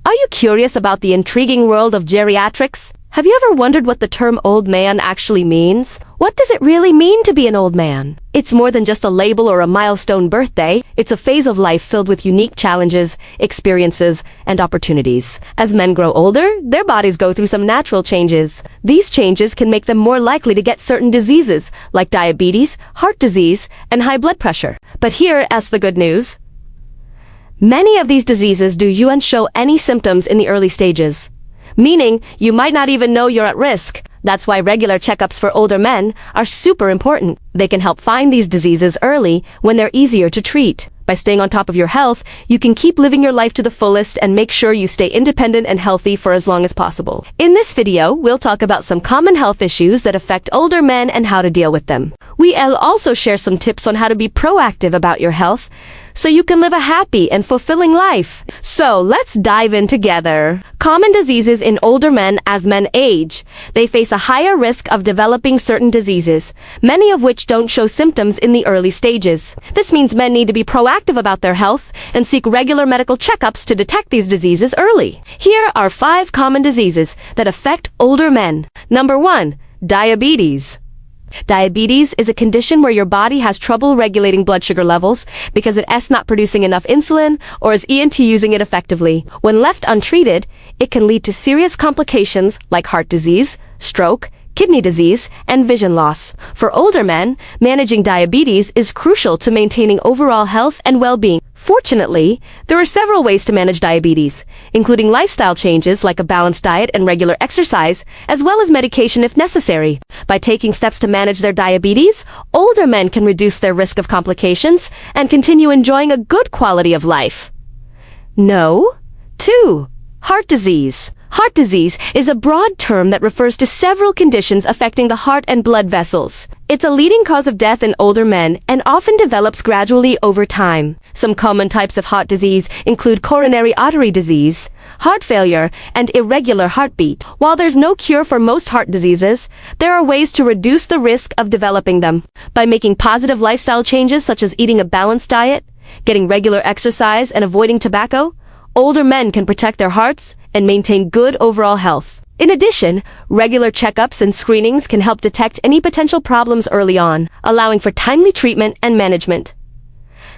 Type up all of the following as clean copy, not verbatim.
Are you curious about the intriguing world of geriatrics? Have you ever wondered what the term old man actually means? What does it really mean to be an old man? It's more than just a label or a milestone birthday. It's a phase of life filled with unique challenges, experiences, and opportunities. As men grow older, their bodies go through some natural changes. These changes can make them more likely to get certain diseases, like diabetes, heart disease, and high blood pressure. But here's the good news. Many of these diseases do you and show any symptoms in the early stages. Meaning, you might not even know you're at risk. That's why regular checkups for older men are super important. They can help find these diseases early when they're easier to treat. By staying on top of your health, you can keep living your life to the fullest and make sure you stay independent and healthy for as long as possible. In this video, we'll talk about some common health issues that affect older men and how to deal with them. We'll also share some tips on how to be proactive about your health so you can live a happy and fulfilling life. So let's dive in together. Common diseases in older men as men age. They face a higher risk of developing certain diseases, many of which don't show symptoms in the early stages. This means men need to be proactive about their health and seek regular medical checkups to detect these diseases early. Here are 5 common diseases that affect older men. Number 1, diabetes. Diabetes is a condition where your body has trouble regulating blood sugar levels because it's not producing enough insulin or isn't using it effectively. When left untreated, it can lead to serious complications like heart disease, stroke, kidney disease, and vision loss. For older men, managing diabetes is crucial to maintaining overall health and well-being. Fortunately, there are several ways to manage diabetes, including lifestyle changes like a balanced diet and regular exercise, as well as medication if necessary. By taking steps to manage their diabetes, older men can reduce their risk of complications and continue enjoying a good quality of life. No. 2. Heart disease. Heart disease is a broad term that refers to several conditions affecting the heart and blood vessels. It's a leading cause of death in older men and often develops gradually over time. Some common types of heart disease include coronary artery disease, heart failure, and irregular heartbeat. While there's no cure for most heart diseases, there are ways to reduce the risk of developing them. By making positive lifestyle changes such as eating a balanced diet, getting regular exercise, and avoiding tobacco, older men can protect their hearts and maintain good overall health. In addition, regular checkups and screenings can help detect any potential problems early on, allowing for timely treatment and management.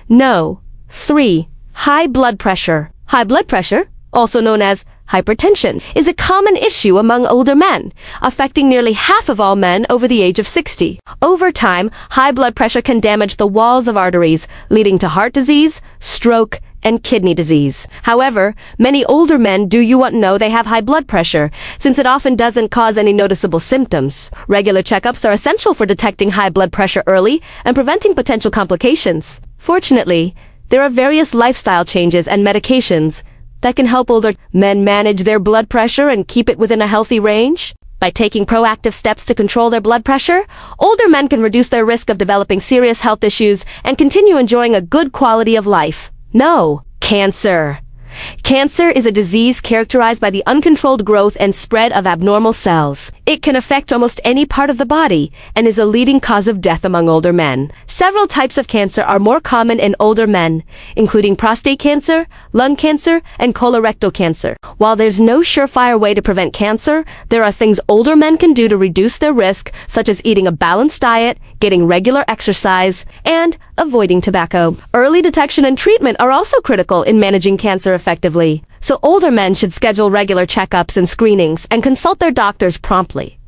No. 3. High blood pressure. High blood pressure, also known as hypertension, is a common issue among older men, affecting nearly half of all men over the age of 60. Over time, high blood pressure can damage the walls of arteries, leading to heart disease, stroke, and kidney disease. However, many older men do know they have high blood pressure, since it often doesn't cause any noticeable symptoms. Regular checkups are essential for detecting high blood pressure early and preventing potential complications. Fortunately, there are various lifestyle changes and medications that can help older men manage their blood pressure and keep it within a healthy range. By taking proactive steps to control their blood pressure, older men can reduce their risk of developing serious health issues and continue enjoying a good quality of life. No. Cancer. Cancer is a disease characterized by the uncontrolled growth and spread of abnormal cells. It can affect almost any part of the body and is a leading cause of death among older men. Several types of cancer are more common in older men, including prostate cancer, lung cancer, and colorectal cancer. While there's no surefire way to prevent cancer, there are things older men can do to reduce their risk, such as eating a balanced diet, getting regular exercise, and avoiding tobacco. Early detection and treatment are also critical in managing cancer effectively. So older men should schedule regular checkups and screenings and consult their doctors promptly.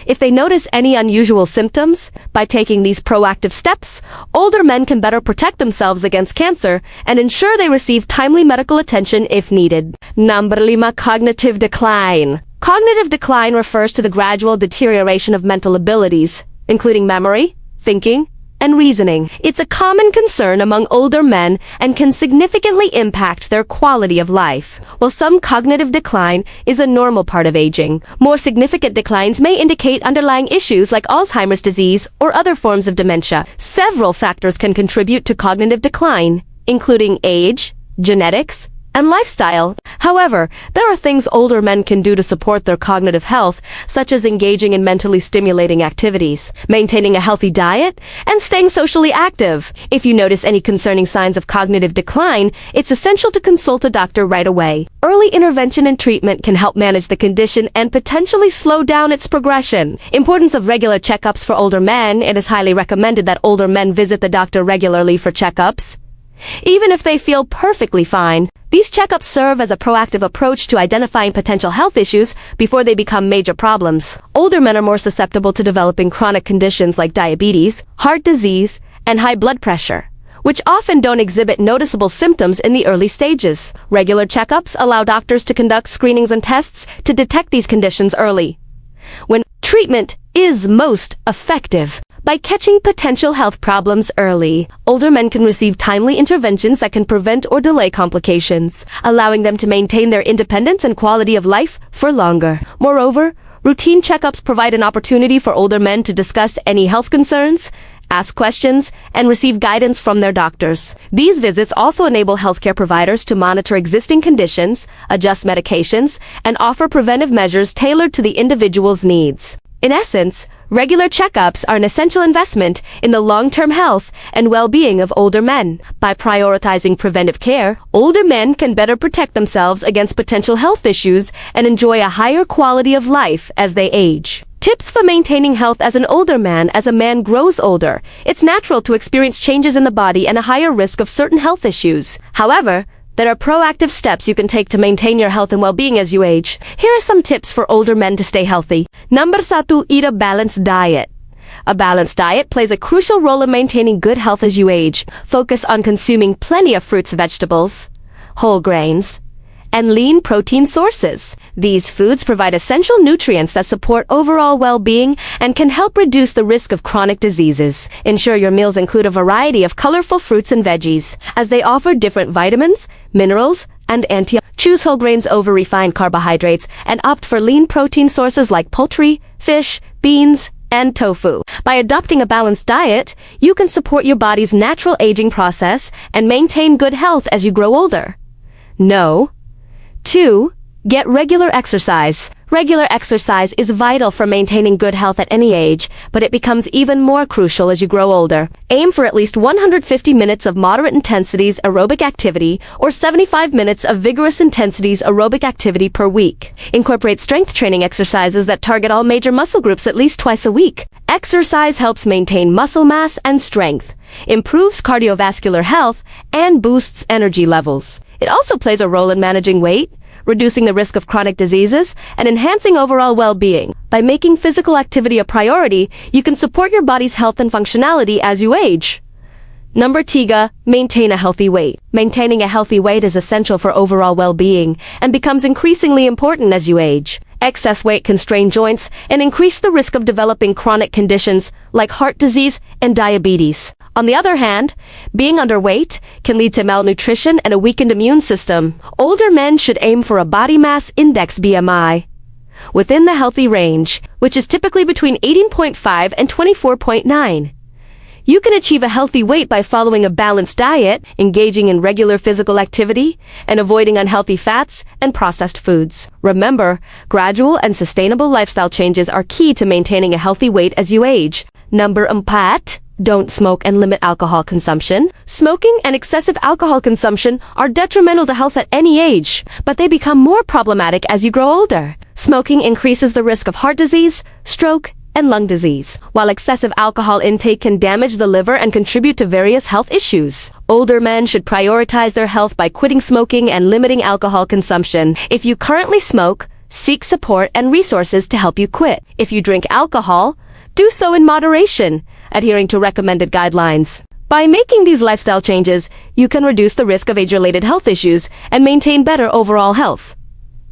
If they notice any unusual symptoms, by taking these proactive steps, older men can better protect themselves against cancer and ensure they receive timely medical attention if needed. Number 5. Cognitive decline. Cognitive decline refers to the gradual deterioration of mental abilities, including memory, thinking, and reasoning. It's a common concern among older men and can significantly impact their quality of life. While some cognitive decline is a normal part of aging, more significant declines may indicate underlying issues like Alzheimer's disease or other forms of dementia. Several factors can contribute to cognitive decline, including age, genetics, and lifestyle. However, there are things older men can do to support their cognitive health, such as engaging in mentally stimulating activities, maintaining a healthy diet, and staying socially active. If you notice any concerning signs of cognitive decline, it's essential to consult a doctor right away. Early intervention and treatment can help manage the condition and potentially slow down its progression. Importance of regular checkups for older men. It is highly recommended that older men visit the doctor regularly for checkups. Even if they feel perfectly fine, these checkups serve as a proactive approach to identifying potential health issues before they become major problems. Older men are more susceptible to developing chronic conditions like diabetes, heart disease, and high blood pressure, which often don't exhibit noticeable symptoms in the early stages. Regular checkups allow doctors to conduct screenings and tests to detect these conditions early, when treatment is most effective. By catching potential health problems early, older men can receive timely interventions that can prevent or delay complications, allowing them to maintain their independence and quality of life for longer. Moreover, routine checkups provide an opportunity for older men to discuss any health concerns, ask questions, and receive guidance from their doctors. These visits also enable healthcare providers to monitor existing conditions, adjust medications, and offer preventive measures tailored to the individual's needs. In essence, regular checkups are an essential investment in the long-term health and well-being of older men. By prioritizing preventive care, older men can better protect themselves against potential health issues and enjoy a higher quality of life as they age. Tips for maintaining health as an older man. As a man grows older, it's natural to experience changes in the body and a higher risk of certain health issues. However, there are proactive steps you can take to maintain your health and well-being as you age. Here are some tips for older men to stay healthy. Number 1, eat a balanced diet. A balanced diet plays a crucial role in maintaining good health as you age. Focus on consuming plenty of fruits, vegetables, whole grains, and lean protein sources. These foods provide essential nutrients that support overall well-being and can help reduce the risk of chronic diseases. Ensure your meals include a variety of colorful fruits and veggies, as they offer different vitamins, minerals, and antioxidants. Choose whole grains over refined carbohydrates and opt for lean protein sources like poultry, fish, beans, and tofu. By adopting a balanced diet, you can support your body's natural aging process and maintain good health as you grow older. No. 2. Get regular exercise. Regular exercise is vital for maintaining good health at any age, but it becomes even more crucial as you grow older. Aim for at least 150 minutes of moderate intensities aerobic activity or 75 minutes of vigorous intensities aerobic activity per week. Incorporate strength training exercises that target all major muscle groups at least twice a week. Exercise helps maintain muscle mass and strength, improves cardiovascular health, and boosts energy levels. It also plays a role in managing weight, reducing the risk of chronic diseases, and enhancing overall well-being. By making physical activity a priority, you can support your body's health and functionality as you age. Number 3, maintain a healthy weight. Maintaining a healthy weight is essential for overall well-being and becomes increasingly important as you age. Excess weight can strain joints and increase the risk of developing chronic conditions like heart disease and diabetes. On the other hand, being underweight can lead to malnutrition and a weakened immune system. Older men should aim for a body mass index (BMI) within the healthy range, which is typically between 18.5 and 24.9. You can achieve a healthy weight by following a balanced diet, engaging in regular physical activity, and avoiding unhealthy fats and processed foods. Remember, gradual and sustainable lifestyle changes are key to maintaining a healthy weight as you age. Number 4. Don't smoke and limit alcohol consumption. Smoking and excessive alcohol consumption are detrimental to health at any age, but they become more problematic as you grow older. Smoking increases the risk of heart disease, stroke, and lung disease, while excessive alcohol intake can damage the liver and contribute to various health issues. Older men should prioritize their health by quitting smoking and limiting alcohol consumption. If you currently smoke, seek support and resources to help you quit. If you drink alcohol, do so in moderation, adhering to recommended guidelines. By making these lifestyle changes, you can reduce the risk of age-related health issues and maintain better overall health.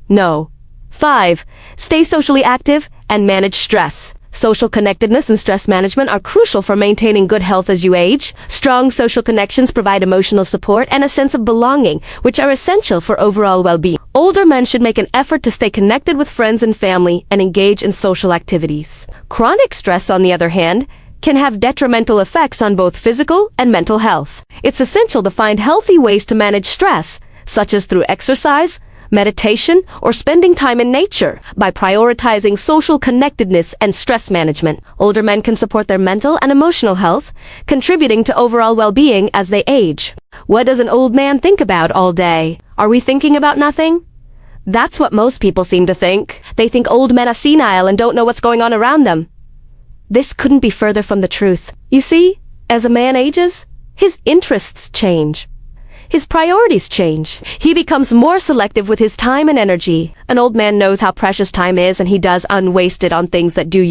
No. 5. Stay socially active and manage stress. Social connectedness and stress management are crucial for maintaining good health as you age. Strong social connections provide emotional support and a sense of belonging, which are essential for overall well-being. Older men should make an effort to stay connected with friends and family and engage in social activities. Chronic stress, on the other hand, can have detrimental effects on both physical and mental health. It's essential to find healthy ways to manage stress such as through exercise, meditation, or spending time in nature. By prioritizing social connectedness and stress management, older men can support their mental and emotional health, contributing to overall well-being as they age. What does an old man think about all day? Are we thinking about nothing? That's what most people seem to think. They think old men are senile and don't know what's going on around them. This couldn't be further from the truth. You see, as a man ages, his interests change. His priorities change. He becomes more selective with his time and energy. An old man knows how precious time is, and he does unwaste it on things that do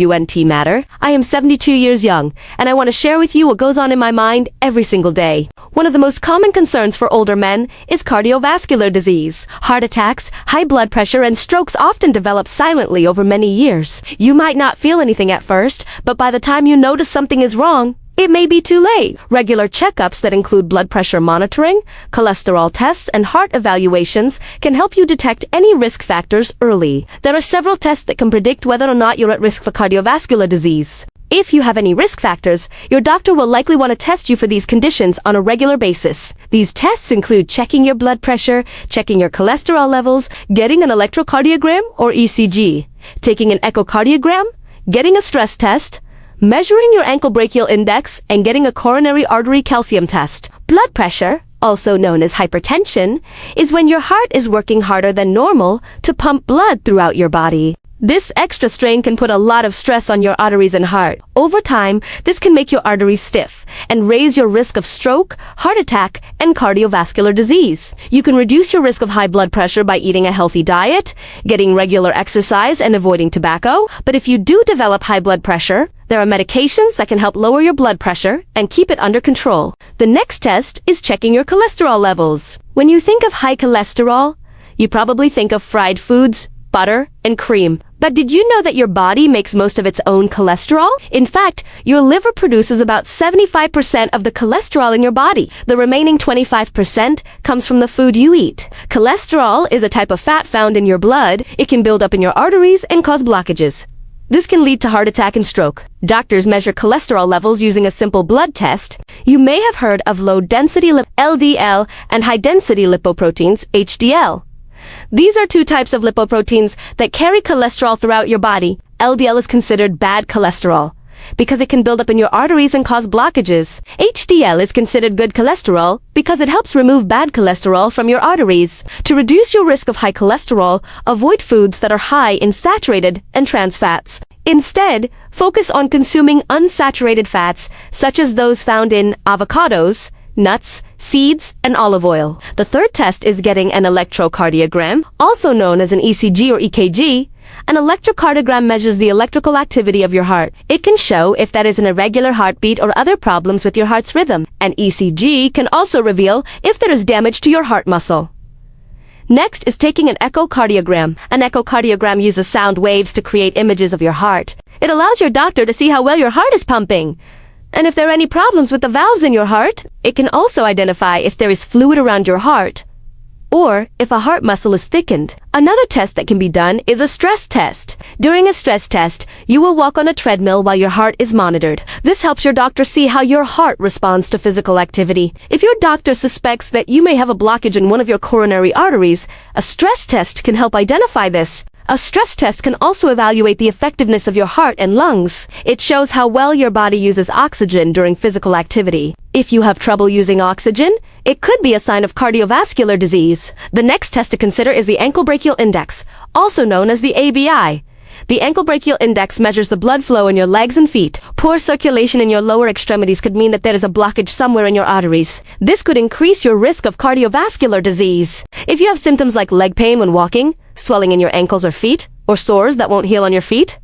matter. I am 72 years young, and I want to share with you what goes on in my mind every single day. One of the most common concerns for older men is cardiovascular disease. Heart attacks, high blood pressure, and strokes often develop silently over many years. You might not feel anything at first, but by the time you notice something is wrong, it may be too late. Regular checkups that include blood pressure monitoring, cholesterol tests, and heart evaluations can help you detect any risk factors early. There are several tests that can predict whether or not you're at risk for cardiovascular disease. If you have any risk factors, your doctor will likely want to test you for these conditions on a regular basis. These tests include checking your blood pressure, checking your cholesterol levels, getting an electrocardiogram or ECG, taking an echocardiogram, getting a stress test, measuring your ankle brachial index, and getting a coronary artery calcium test. Blood pressure, also known as hypertension, is when your heart is working harder than normal to pump blood throughout your body. This extra strain can put a lot of stress on your arteries and heart. Over time, this can make your arteries stiff and raise your risk of stroke, heart attack, and cardiovascular disease. You can reduce your risk of high blood pressure by eating a healthy diet, getting regular exercise, and avoiding tobacco. But if you do develop high blood pressure, there are medications that can help lower your blood pressure and keep it under control. The next test is checking your cholesterol levels. When you think of high cholesterol, you probably think of fried foods, butter, and cream. But did you know that your body makes most of its own cholesterol? In fact, your liver produces about 75% of the cholesterol in your body. The remaining 25% comes from the food you eat. Cholesterol is a type of fat found in your blood. It can build up in your arteries and cause blockages. This can lead to heart attack and stroke. Doctors measure cholesterol levels using a simple blood test. You may have heard of low-density LDL and high-density lipoproteins, HDL. These are two types of lipoproteins that carry cholesterol throughout your body. LDL is considered bad cholesterol because it can build up in your arteries and cause blockages. HDL is considered good cholesterol because it helps remove bad cholesterol from your arteries. To reduce your risk of high cholesterol, avoid foods that are high in saturated and trans fats. Instead, focus on consuming unsaturated fats such as those found in avocados, nuts, seeds, and olive oil. The third test is getting an electrocardiogram, also known as an ECG or EKG. An electrocardiogram measures the electrical activity of your heart. It can show if there is an irregular heartbeat or other problems with your heart's rhythm. An ECG can also reveal if there is damage to your heart muscle. Next is taking an echocardiogram. An echocardiogram uses sound waves to create images of your heart. It allows your doctor to see how well your heart is pumping. And if there are any problems with the valves in your heart, it can also identify if there is fluid around your heart or if a heart muscle is thickened. Another test that can be done is a stress test. During a stress test, you will walk on a treadmill while your heart is monitored. This helps your doctor see how your heart responds to physical activity. If your doctor suspects that you may have a blockage in one of your coronary arteries, a stress test can help identify this. A stress test can also evaluate the effectiveness of your heart and lungs. It shows how well your body uses oxygen during physical activity. If you have trouble using oxygen, it could be a sign of cardiovascular disease. The next test to consider is the ankle brachial index, also known as the ABI. The ankle brachial index measures the blood flow in your legs and feet. Poor circulation in your lower extremities could mean that there is a blockage somewhere in your arteries. This could increase your risk of cardiovascular disease. If you have symptoms like leg pain when walking, swelling in your ankles or feet, or sores that won't heal on your feet,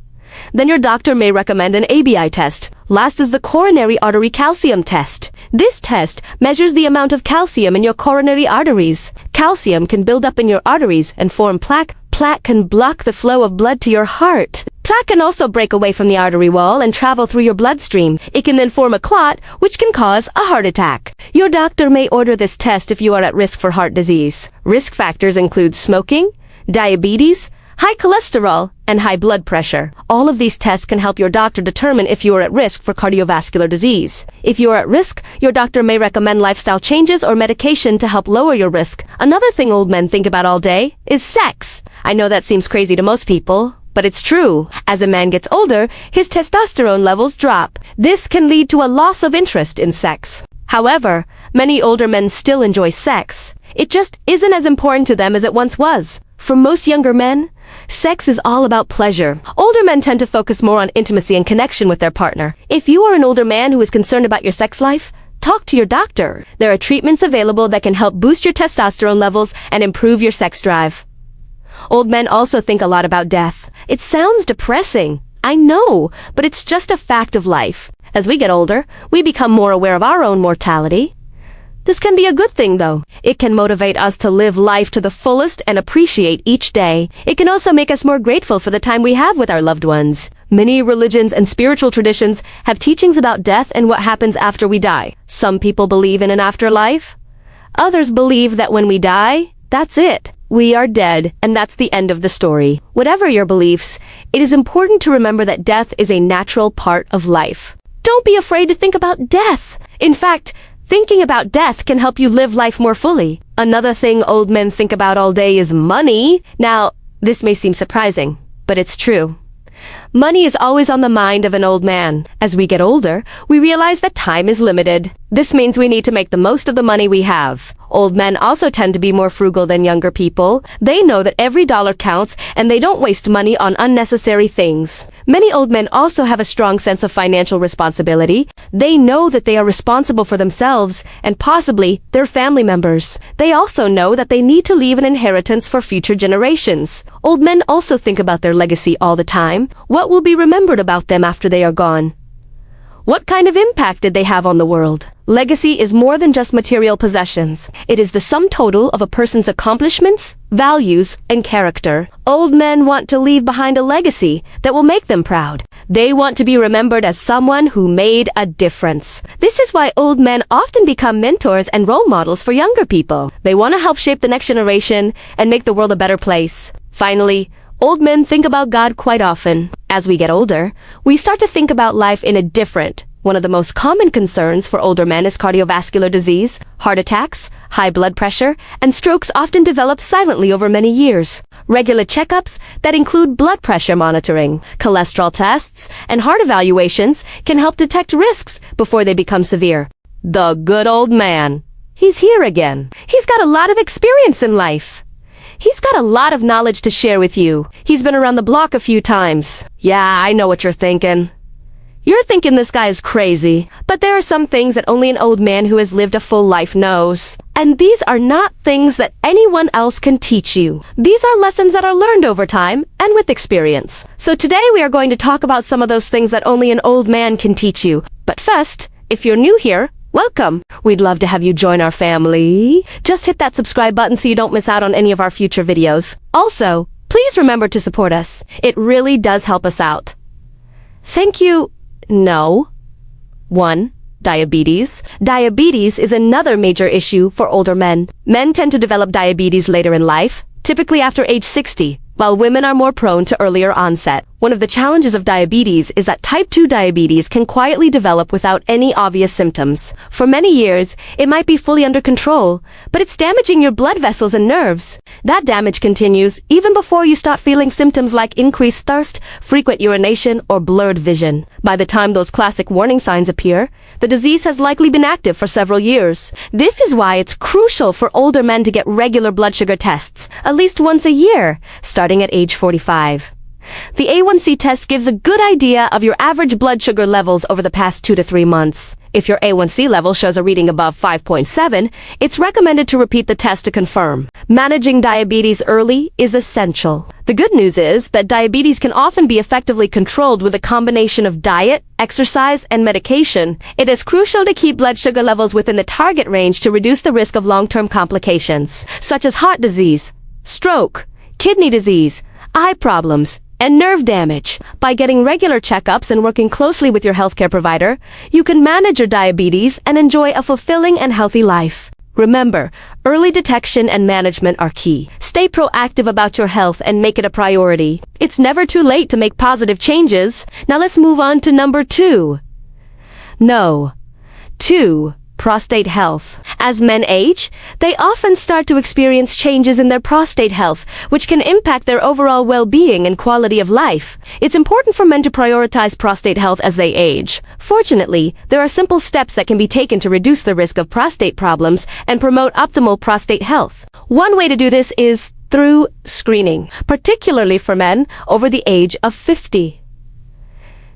then your doctor may recommend an ABI test. Last is the coronary artery calcium test. This test measures the amount of calcium in your coronary arteries. Calcium can build up in your arteries and form plaque. Plaque can block the flow of blood to your heart. Plaque can also break away from the artery wall and travel through your bloodstream. It can then form a clot, which can cause a heart attack. Your doctor may order this test if you are at risk for heart disease. Risk factors include smoking, diabetes, high cholesterol, and high blood pressure. All of these tests can help your doctor determine if you are at risk for cardiovascular disease. If you are at risk, your doctor may recommend lifestyle changes or medication to help lower your risk. Another thing old men think about all day is sex. I know that seems crazy to most people, but it's true. As a man gets older, his testosterone levels drop. This can lead to a loss of interest in sex. However, many older men still enjoy sex. It just isn't as important to them as it once was. For most younger men, sex is all about pleasure. Older men tend to focus more on intimacy and connection with their partner. If you are an older man who is concerned about your sex life, talk to your doctor. There are treatments available that can help boost your testosterone levels and improve your sex drive. Old men also think a lot about death. It sounds depressing, I know, but it's just a fact of life. As we get older, we become more aware of our own mortality. This can be a good thing, though. It can motivate us to live life to the fullest and appreciate each day. It can also make us more grateful for the time we have with our loved ones. Many religions and spiritual traditions have teachings about death and what happens after we die. Some people believe in an afterlife. Others believe that when we die, that's it. We are dead, and that's the end of the story. Whatever your beliefs, it is important to remember that death is a natural part of life. Don't be afraid to think about death. In fact, thinking about death can help you live life more fully. Another thing old men think about all day is money. Now, this may seem surprising, but it's true. Money is always on the mind of an old man. As we get older, we realize that time is limited. This means we need to make the most of the money we have. Old men also tend to be more frugal than younger people. They know that every dollar counts, and they don't waste money on unnecessary things. Many old men also have a strong sense of financial responsibility. They know that they are responsible for themselves and possibly their family members. They also know that they need to leave an inheritance for future generations. Old men also think about their legacy all the time. What will be remembered about them after they are gone? What kind of impact did they have on the world? Legacy is more than just material possessions. It is the sum total of a person's accomplishments, values, and character. Old men want to leave behind a legacy that will make them proud. They want to be remembered as someone who made a difference. This is why old men often become mentors and role models for younger people. They want to help shape the next generation and make the world a better place. Finally, old men think about God quite often. As we get older, we start to think about life in a different. One of the most common concerns for older men is cardiovascular disease. Heart attacks, high blood pressure, and strokes often develop silently over many years. Regular checkups that include blood pressure monitoring, cholesterol tests, and heart evaluations can help detect risks before they become severe. The good old man. He's here again. He's got a lot of experience in life. He's got a lot of knowledge to share with you. He's been around the block a few times. Yeah, I know what you're thinking. You're thinking this guy is crazy, but there are some things that only an old man who has lived a full life knows. And these are not things that anyone else can teach you. These are lessons that are learned over time and with experience. So today we are going to talk about some of those things that only an old man can teach you. But first, if you're new here, welcome. We'd love to have you join our family. Just hit that subscribe button so you don't miss out on any of our future videos. Also, please remember to support us. It really does help us out. Thank you. No. 1. Diabetes. Diabetes is another major issue for older men. Men tend to develop diabetes later in life, typically after age 60, while women are more prone to earlier onset. One of the challenges of diabetes is that type 2 diabetes can quietly develop without any obvious symptoms. For many years, it might be fully under control, but it's damaging your blood vessels and nerves. That damage continues even before you start feeling symptoms like increased thirst, frequent urination, or blurred vision. By the time those classic warning signs appear, the disease has likely been active for several years. This is why it's crucial for older men to get regular blood sugar tests, at least once a year, starting at age 45. The A1C test gives a good idea of your average blood sugar levels over the past 2 to 3 months. If your A1C level shows a reading above 5.7, it's recommended to repeat the test to confirm. Managing diabetes early is essential. The good news is that diabetes can often be effectively controlled with a combination of diet, exercise, and medication. It is crucial to keep blood sugar levels within the target range to reduce the risk of long-term complications, such as heart disease, stroke, kidney disease, eye problems, and nerve damage. By getting regular checkups and working closely with your healthcare provider, you can manage your diabetes and enjoy a fulfilling and healthy life. Remember, early detection and management are key. Stay proactive about your health and make it a priority. It's never too late to make positive changes. Now let's move on to number 2. No. 2. Prostate health. As men age, they often start to experience changes in their prostate health, which can impact their overall well-being and quality of life. It's important for men to prioritize prostate health as they age. Fortunately, there are simple steps that can be taken to reduce the risk of prostate problems and promote optimal prostate health. One way to do this is through screening, particularly for men over the age of 50.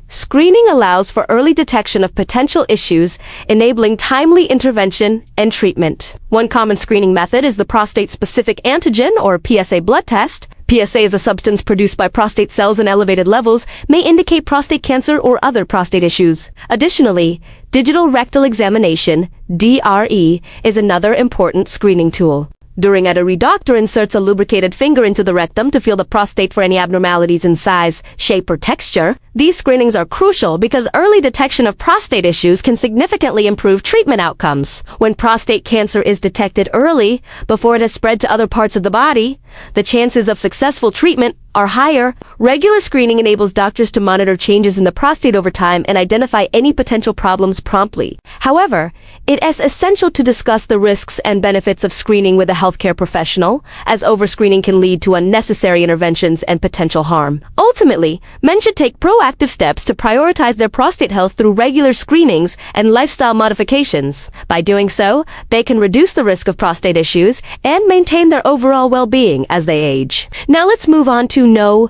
Screening allows for early detection of potential issues, enabling timely intervention and treatment. One common screening method is the prostate-specific antigen, or PSA blood test. PSA is a substance produced by prostate cells in elevated levels, may indicate prostate cancer or other prostate issues. Additionally, digital rectal examination, DRE, is another important screening tool. During a doctor inserts a lubricated finger into the rectum to feel the prostate for any abnormalities in size, shape, or texture. These screenings are crucial because early detection of prostate issues can significantly improve treatment outcomes. When prostate cancer is detected early, before it has spread to other parts of the body, the chances of successful treatment are higher. Regular screening enables doctors to monitor changes in the prostate over time and identify any potential problems promptly. However, it is essential to discuss the risks and benefits of screening with a healthcare professional, as overscreening can lead to unnecessary interventions and potential harm. Ultimately, men should take proactive steps to prioritize their prostate health through regular screenings and lifestyle modifications. By doing so, they can reduce the risk of prostate issues and maintain their overall well-being as they age. Now let's move on to No.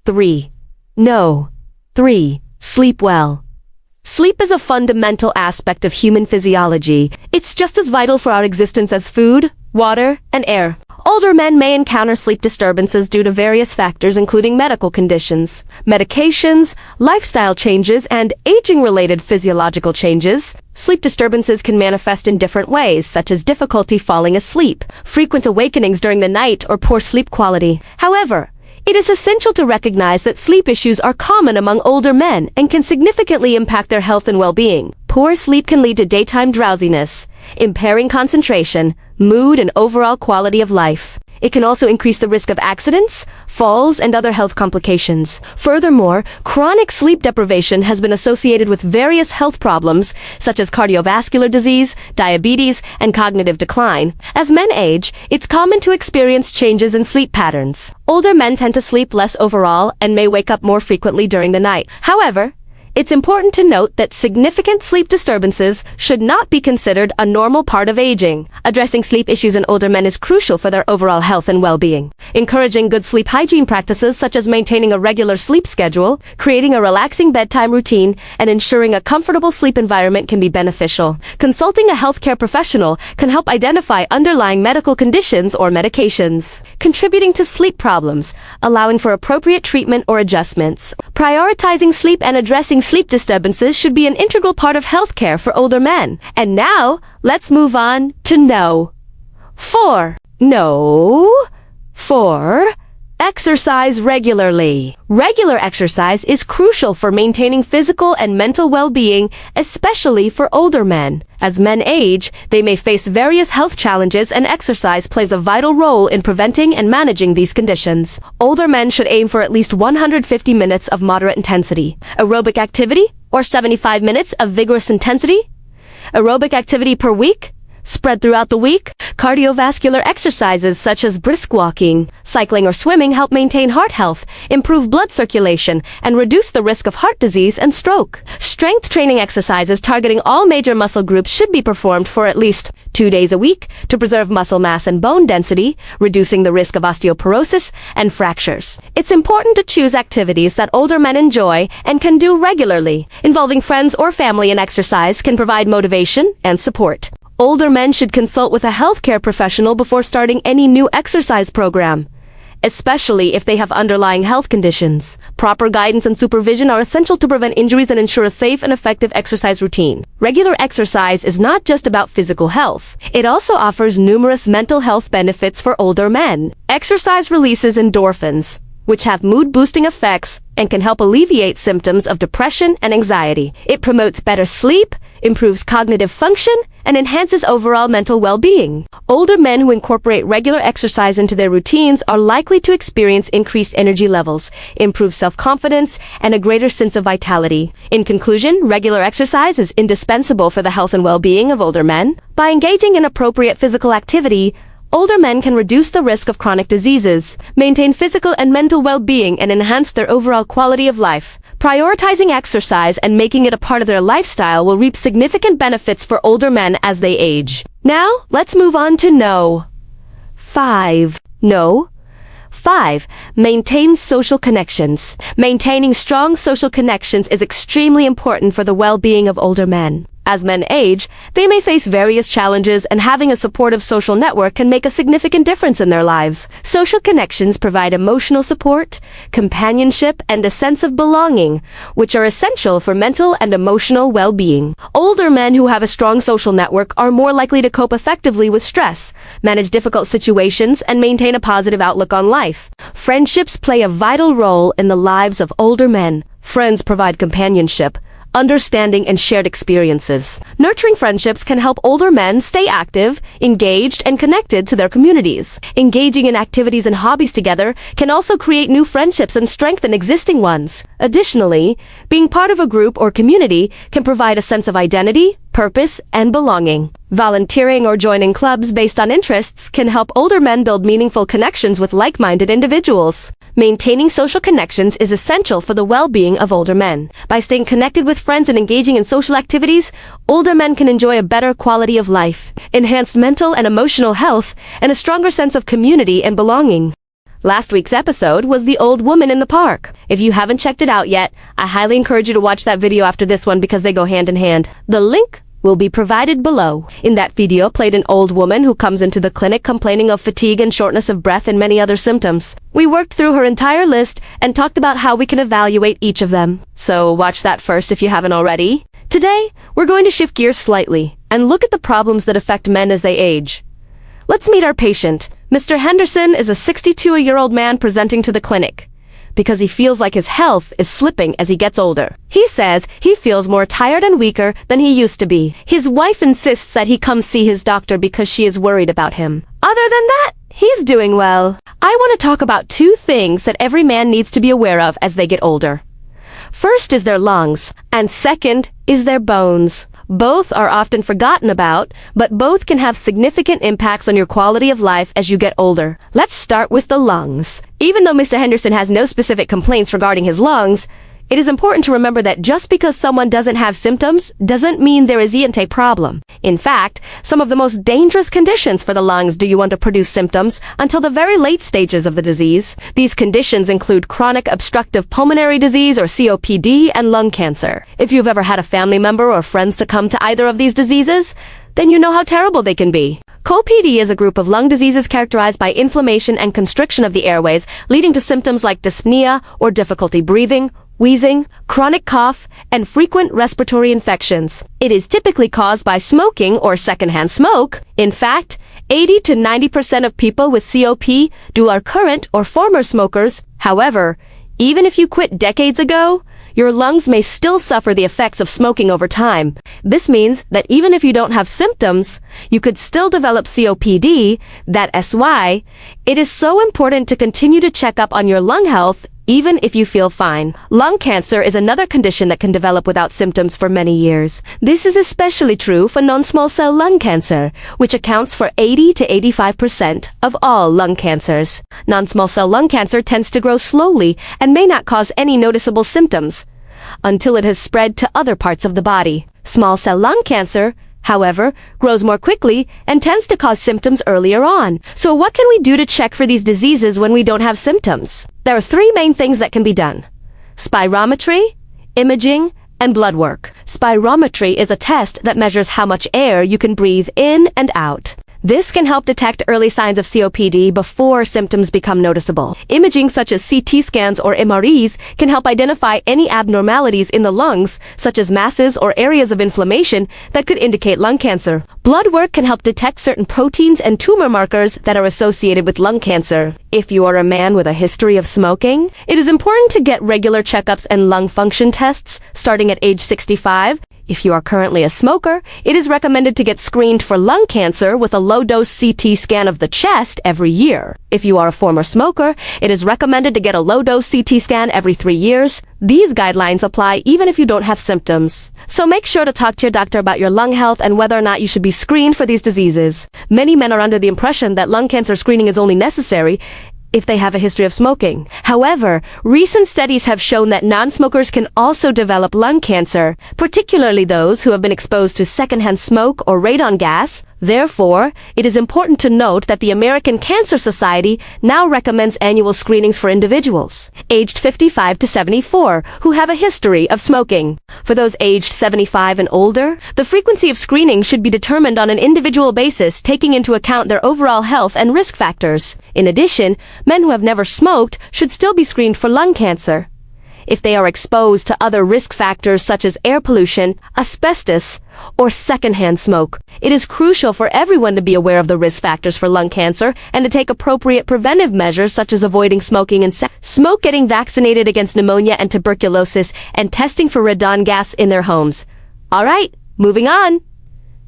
3. No. 3. Sleep well. Sleep is a fundamental aspect of human physiology. It's just as vital for our existence as food, water, and air. Older men may encounter sleep disturbances due to various factors including medical conditions, medications, lifestyle changes, and aging-related physiological changes. Sleep disturbances can manifest in different ways, such as difficulty falling asleep, frequent awakenings during the night, or poor sleep quality. However, it is essential to recognize that sleep issues are common among older men and can significantly impact their health and well-being. Poor sleep can lead to daytime drowsiness, impairing concentration, mood, and overall quality of life. It can also increase the risk of accidents, falls, and other health complications. Furthermore, chronic sleep deprivation has been associated with various health problems, such as cardiovascular disease, diabetes, and cognitive decline. As men age, it's common to experience changes in sleep patterns. Older men tend to sleep less overall and may wake up more frequently during the night. However, it's important to note that significant sleep disturbances should not be considered a normal part of aging. Addressing sleep issues in older men is crucial for their overall health and well-being. Encouraging good sleep hygiene practices such as maintaining a regular sleep schedule, creating a relaxing bedtime routine, and ensuring a comfortable sleep environment can be beneficial. Consulting a healthcare professional can help identify underlying medical conditions or medications, contributing to sleep problems, allowing for appropriate treatment or adjustments. Prioritizing sleep and addressing sleep disturbances should be an integral part of healthcare for older men. And now, let's move on to No. 4. No. 4. Exercise regularly. Regular exercise is crucial for maintaining physical and mental well-being, especially for older men. As men age, they may face various health challenges, and exercise plays a vital role in preventing and managing these conditions. Older men should aim for at least 150 minutes of moderate intensity aerobic activity, or 75 minutes of vigorous intensity aerobic activity per week, spread throughout the week. Cardiovascular exercises such as brisk walking, cycling, or swimming help maintain heart health, improve blood circulation, and reduce the risk of heart disease and stroke. Strength training exercises targeting all major muscle groups should be performed for at least 2 days a week to preserve muscle mass and bone density, reducing the risk of osteoporosis and fractures. It's important to choose activities that older men enjoy and can do regularly. Involving friends or family in exercise can provide motivation and support. Older men should consult with a healthcare professional before starting any new exercise program, especially if they have underlying health conditions. Proper guidance and supervision are essential to prevent injuries and ensure a safe and effective exercise routine. Regular exercise is not just about physical health. It also offers numerous mental health benefits for older men. Exercise releases endorphins, which have mood-boosting effects and can help alleviate symptoms of depression and anxiety. It promotes better sleep, improves cognitive function, and enhances overall mental well-being. Older men who incorporate regular exercise into their routines are likely to experience increased energy levels, improved self-confidence, and a greater sense of vitality. In conclusion, regular exercise is indispensable for the health and well-being of older men. By engaging in appropriate physical activity, older men can reduce the risk of chronic diseases, maintain physical and mental well-being, and enhance their overall quality of life. Prioritizing exercise and making it a part of their lifestyle will reap significant benefits for older men as they age. Now, let's move on to No. 5. No. 5. Maintain social connections. Maintaining strong social connections is extremely important for the well-being of older men. As men age, they may face various challenges, and having a supportive social network can make a significant difference in their lives. Social connections provide emotional support, companionship, and a sense of belonging, which are essential for mental and emotional well-being. Older men who have a strong social network are more likely to cope effectively with stress, manage difficult situations, and maintain a positive outlook on life. Friendships play a vital role in the lives of older men. Friends provide companionship, understanding, and shared experiences. Nurturing friendships can help older men stay active, engaged, and connected to their communities. Engaging in activities and hobbies together can also create new friendships and strengthen existing ones. Additionally, being part of a group or community can provide a sense of identity, purpose, and belonging. Volunteering or joining clubs based on interests can help older men build meaningful connections with like-minded individuals. Maintaining social connections is essential for the well-being of older men. By staying connected with friends and engaging in social activities, older men can enjoy a better quality of life, enhanced mental and emotional health, and a stronger sense of community and belonging. Last week's episode was The Old Woman in the Park. If you haven't checked it out yet, I highly encourage you to watch that video after this one because they go hand in hand. The link will be provided below. In that video played an old woman who comes into the clinic complaining of fatigue and shortness of breath and many other symptoms. We worked through her entire list and talked about how we can evaluate each of them. So watch that first if you haven't already. Today, we're going to shift gears slightly and look at the problems that affect men as they age. Let's meet our patient. Mr. Henderson is a 62-year-old man presenting to the clinic because he feels like his health is slipping as he gets older. He says he feels more tired and weaker than he used to be. His wife insists that he come see his doctor because she is worried about him. Other than that, he's doing well. I want to talk about 2 things that every man needs to be aware of as they get older. First is their lungs, and second is their bones. Both are often forgotten about, but both can have significant impacts on your quality of life as you get older. Let's start with the lungs. Even though Mr. Henderson has no specific complaints regarding his lungs, it is important to remember that just because someone doesn't have symptoms doesn't mean there isn't a problem. In fact, some of the most dangerous conditions for the lungs do you want to produce symptoms until the very late stages of the disease. These conditions include chronic obstructive pulmonary disease or COPD and lung cancer. If you've ever had a family member or friend succumb to either of these diseases, then you know how terrible they can be. COPD is a group of lung diseases characterized by inflammation and constriction of the airways, leading to symptoms like dyspnea or difficulty breathing, wheezing, chronic cough, and frequent respiratory infections. It is typically caused by smoking or secondhand smoke. In fact, 80 to 90% of people with COPD are current or former smokers. However, even if you quit decades ago, your lungs may still suffer the effects of smoking over time. This means that even if you don't have symptoms, you could still develop COPD. That's why it is so important to continue to check up on your lung health even if you feel fine. Lung cancer is another condition that can develop without symptoms for many years. This is especially true for non-small cell lung cancer, which accounts for 80 to 85% of all lung cancers. Non-small cell lung cancer tends to grow slowly and may not cause any noticeable symptoms until it has spread to other parts of the body. Small cell lung cancer, however, grows more quickly and tends to cause symptoms earlier on. So what can we do to check for these diseases when we don't have symptoms? There are 3 main things that can be done: spirometry, imaging, and blood work. Spirometry is a test that measures how much air you can breathe in and out. This can help detect early signs of COPD before symptoms become noticeable. Imaging such as CT scans or MREs can help identify any abnormalities in the lungs, such as masses or areas of inflammation that could indicate lung cancer. Blood work can help detect certain proteins and tumor markers that are associated with lung cancer. If you are a man with a history of smoking, it is important to get regular checkups and lung function tests starting at age 65. If you are currently a smoker, it is recommended to get screened for lung cancer with a low-dose CT scan of the chest every year. If you are a former smoker, it is recommended to get a low-dose CT scan every 3 years. These guidelines apply even if you don't have symptoms. So make sure to talk to your doctor about your lung health and whether or not you should be screened for these diseases. Many men are under the impression that lung cancer screening is only necessary if they have a history of smoking. However, recent studies have shown that non-smokers can also develop lung cancer, particularly those who have been exposed to secondhand smoke or radon gas. Therefore, it is important to note that the American Cancer Society now recommends annual screenings for individuals aged 55 to 74 who have a history of smoking. For those aged 75 and older, the frequency of screening should be determined on an individual basis, taking into account their overall health and risk factors. In addition, men who have never smoked should still be screened for lung cancer. If they are exposed to other risk factors such as air pollution, asbestos, or secondhand smoke, it is crucial for everyone to be aware of the risk factors for lung cancer and to take appropriate preventive measures such as avoiding smoking and smoke, getting vaccinated against pneumonia and tuberculosis, and testing for radon gas in their homes. Alright, moving on.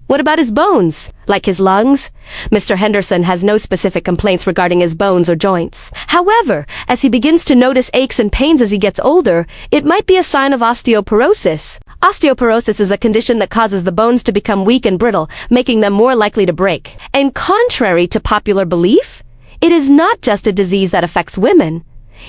What about his bones? Like his lungs? Mr. Henderson has no specific complaints regarding his bones or joints. However, as he begins to notice aches and pains as he gets older, it might be a sign of osteoporosis. Osteoporosis is a condition that causes the bones to become weak and brittle, making them more likely to break. And contrary to popular belief, it is not just a disease that affects women.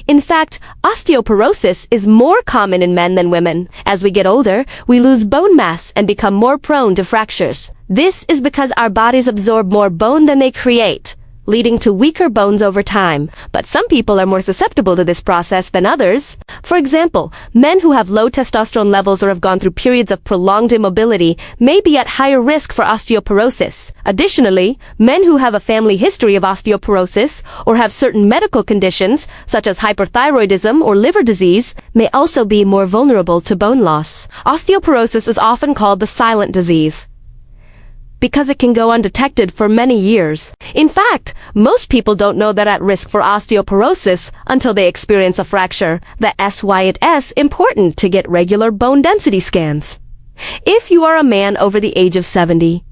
In fact, osteoporosis is more common in men than women. As we get older, we lose bone mass and become more prone to fractures. This is because our bodies absorb more bone than they create, leading to weaker bones over time. But some people are more susceptible to this process than others. For example, men who have low testosterone levels or have gone through periods of prolonged immobility may be at higher risk for osteoporosis. Additionally, men who have a family history of osteoporosis or have certain medical conditions, such as hyperthyroidism or liver disease, may also be more vulnerable to bone loss. Osteoporosis is often called the silent disease, because it can go undetected for many years. In fact, most people don't know they're at risk for osteoporosis until they experience a fracture. That's why it is important to get regular bone density scans. If you are a man over the age of 70,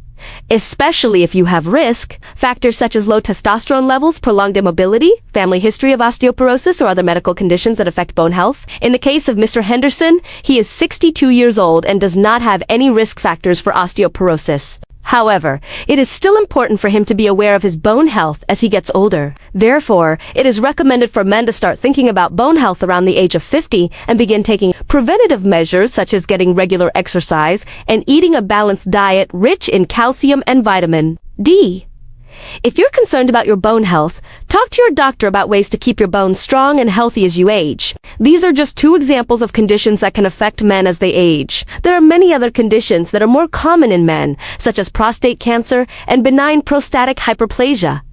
especially if you have risk factors such as low testosterone levels, prolonged immobility, family history of osteoporosis, or other medical conditions that affect bone health. In the case of Mr. Henderson, he is 62 years old and does not have any risk factors for osteoporosis. However, it is still important for him to be aware of his bone health as he gets older. Therefore, it is recommended for men to start thinking about bone health around the age of 50 and begin taking preventative measures such as getting regular exercise and eating a balanced diet rich in calcium and vitamin D. If you're concerned about your bone health, talk to your doctor about ways to keep your bones strong and healthy as you age. These are just 2 examples of conditions that can affect men as they age. There are many other conditions that are more common in men, such as prostate cancer and benign prostatic hyperplasia,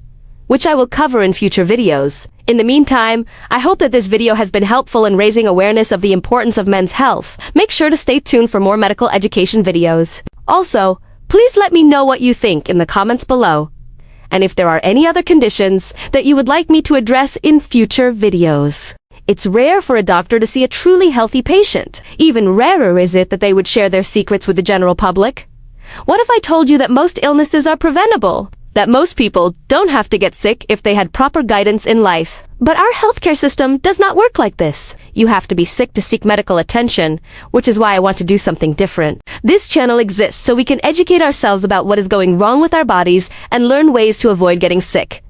which I will cover in future videos. In the meantime, I hope that this video has been helpful in raising awareness of the importance of men's health. Make sure to stay tuned for more medical education videos. Also, please let me know what you think in the comments below, and if there are any other conditions that you would like me to address in future videos. It's rare for a doctor to see a truly healthy patient. Even rarer is it that they would share their secrets with the general public. What if I told you that most illnesses are preventable? That most people don't have to get sick if they had proper guidance in life. But our healthcare system does not work like this. You have to be sick to seek medical attention, which is why I want to do something different. This channel exists so we can educate ourselves about what is going wrong with our bodies and learn ways to avoid getting sick.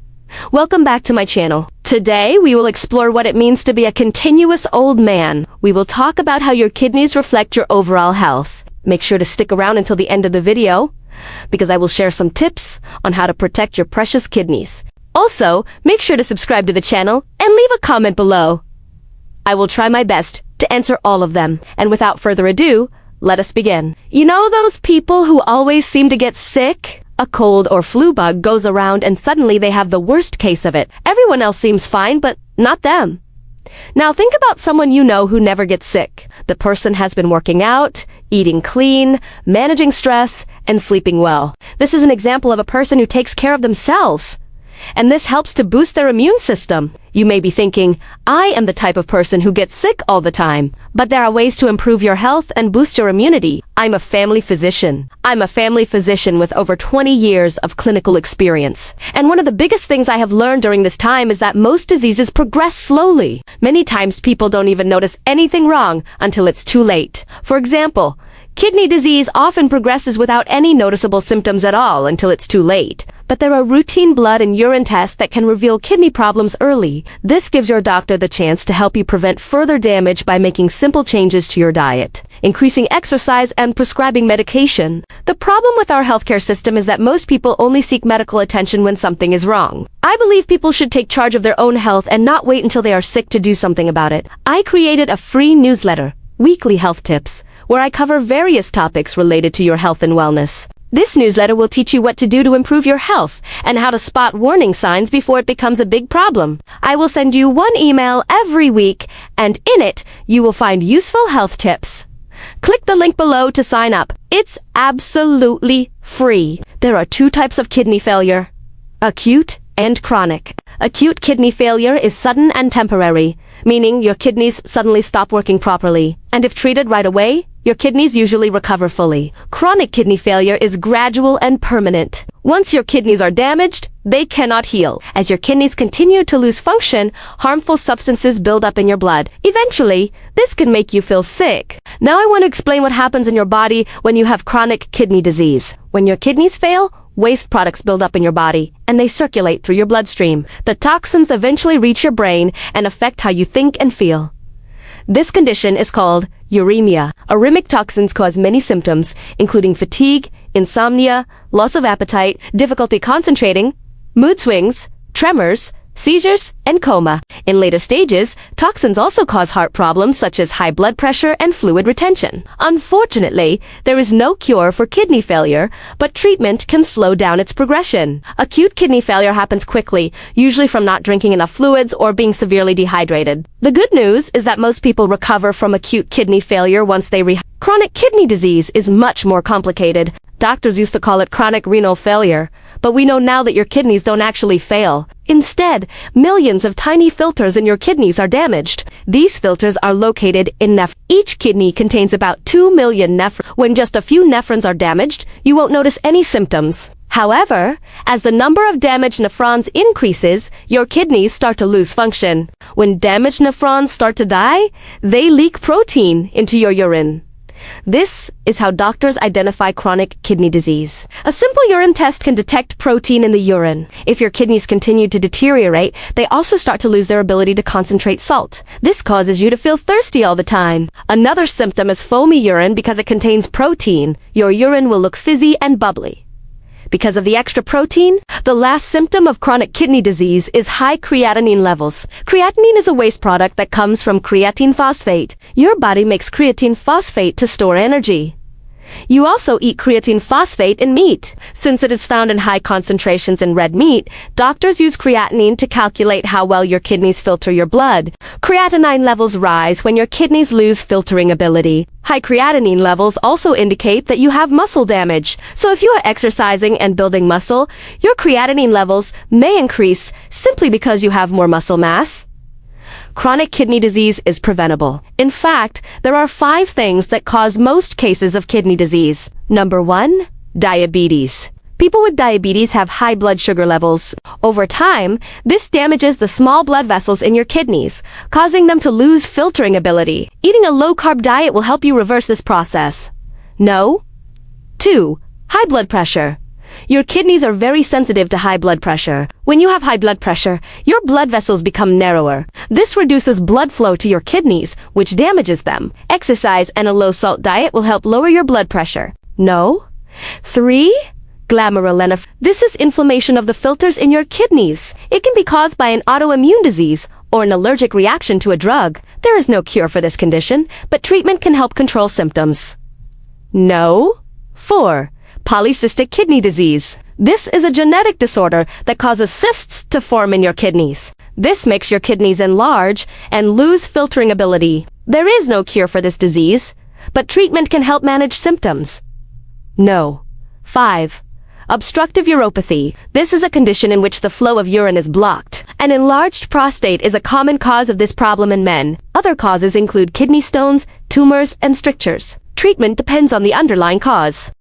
Welcome back to my channel. Today, we will explore what it means to be a continuous old man. We will talk about how your kidneys reflect your overall health. Make sure to stick around until the end of the video, because I will share some tips on how to protect your precious kidneys. Also, make sure to subscribe to the channel and leave a comment below. I will try my best to answer all of them. And without further ado, let us begin. You know those people who always seem to get sick? A cold or flu bug goes around and suddenly they have the worst case of it. Everyone else seems fine, but not them. Now think about someone you know who never gets sick. The person has been working out, eating clean, managing stress, and sleeping well. This is an example of a person who takes care of themselves. And this helps to boost their immune system. You may be thinking, I am the type of person who gets sick all the time. But there are ways to improve your health and boost your immunity. I'm a family physician. I'm a family physician with over 20 years of clinical experience. And one of the biggest things I have learned during this time is that most diseases progress slowly. Many times people don't even notice anything wrong until it's too late. For example, kidney disease often progresses without any noticeable symptoms at all until it's too late. But there are routine blood and urine tests that can reveal kidney problems early. This gives your doctor the chance to help you prevent further damage by making simple changes to your diet, increasing exercise, and prescribing medication. The problem with our healthcare system is that most people only seek medical attention when something is wrong. I believe people should take charge of their own health and not wait until they are sick to do something about it. I created a free newsletter, Weekly Health Tips, where I cover various topics related to your health and wellness. This newsletter will teach you what to do to improve your health and how to spot warning signs before it becomes a big problem. I will send you one email every week, and in it, you will find useful health tips. Click the link below to sign up. It's absolutely free. There are two types of kidney failure: acute and chronic. Acute kidney failure is sudden and temporary, meaning your kidneys suddenly stop working properly. And if treated right away, your kidneys usually recover fully. Chronic kidney failure is gradual and permanent. Once your kidneys are damaged, they cannot heal. As your kidneys continue to lose function, harmful substances build up in your blood. Eventually, this can make you feel sick. Now I want to explain what happens in your body when you have chronic kidney disease. When your kidneys fail, waste products build up in your body, and they circulate through your bloodstream. The toxins eventually reach your brain and affect how you think and feel. This condition is called uremia. Uremic toxins cause many symptoms, including fatigue, insomnia, loss of appetite, difficulty concentrating, mood swings, tremors, seizures, and coma. In later stages, toxins also cause heart problems such as high blood pressure and fluid retention. Unfortunately, there is no cure for kidney failure, but treatment can slow down its progression. Acute kidney failure happens quickly, usually from not drinking enough fluids or being severely dehydrated. The good news is that most people recover from acute kidney failure once they Chronic kidney disease is much more complicated. Doctors used to call it chronic renal failure, but we know now that your kidneys don't actually fail. Instead, millions of tiny filters in your kidneys are damaged. These filters are located in nephrons. Each kidney contains about 2 million nephrons. When just a few nephrons are damaged, you won't notice any symptoms. However, as the number of damaged nephrons increases, your kidneys start to lose function. When damaged nephrons start to die, they leak protein into your urine. This is how doctors identify chronic kidney disease. A simple urine test can detect protein in the urine. If your kidneys continue to deteriorate, they also start to lose their ability to concentrate salt. This causes you to feel thirsty all the time. Another symptom is foamy urine because it contains protein. Your urine will look fizzy and bubbly because of the extra protein. The last symptom of chronic kidney disease is high creatinine levels. Creatinine is a waste product that comes from creatine phosphate. Your body makes creatine phosphate to store energy. You also eat creatine phosphate in meat. Since it is found in high concentrations in red meat, doctors use creatinine to calculate how well your kidneys filter your blood. Creatinine levels rise when your kidneys lose filtering ability. High creatinine levels also indicate that you have muscle damage. So if you are exercising and building muscle, your creatinine levels may increase simply because you have more muscle mass. Chronic kidney disease is preventable. In fact, there are 5 things that cause most cases of kidney disease. Number 1, diabetes. People with diabetes have high blood sugar levels. Over time, this damages the small blood vessels in your kidneys, causing them to lose filtering ability. Eating a low-carb diet will help you reverse this process. No. 2, high blood pressure. Your kidneys are very sensitive to high blood pressure. When you have high blood pressure, your blood vessels become narrower. This reduces blood flow to your kidneys, which damages them. Exercise and a low-salt diet will help lower your blood pressure. No. 3, glomerulonephritis. This is inflammation of the filters in your kidneys. It can be caused by an autoimmune disease or an allergic reaction to a drug. There is no cure for this condition, but treatment can help control symptoms. No. 4, polycystic kidney disease. This is a genetic disorder that causes cysts to form in your kidneys. This makes your kidneys enlarge and lose filtering ability. There is no cure for this disease, but treatment can help manage symptoms. No. 5. Obstructive uropathy. This is a condition in which the flow of urine is blocked. An enlarged prostate is a common cause of this problem in men. Other causes include kidney stones, tumors, and strictures. Treatment depends on the underlying cause.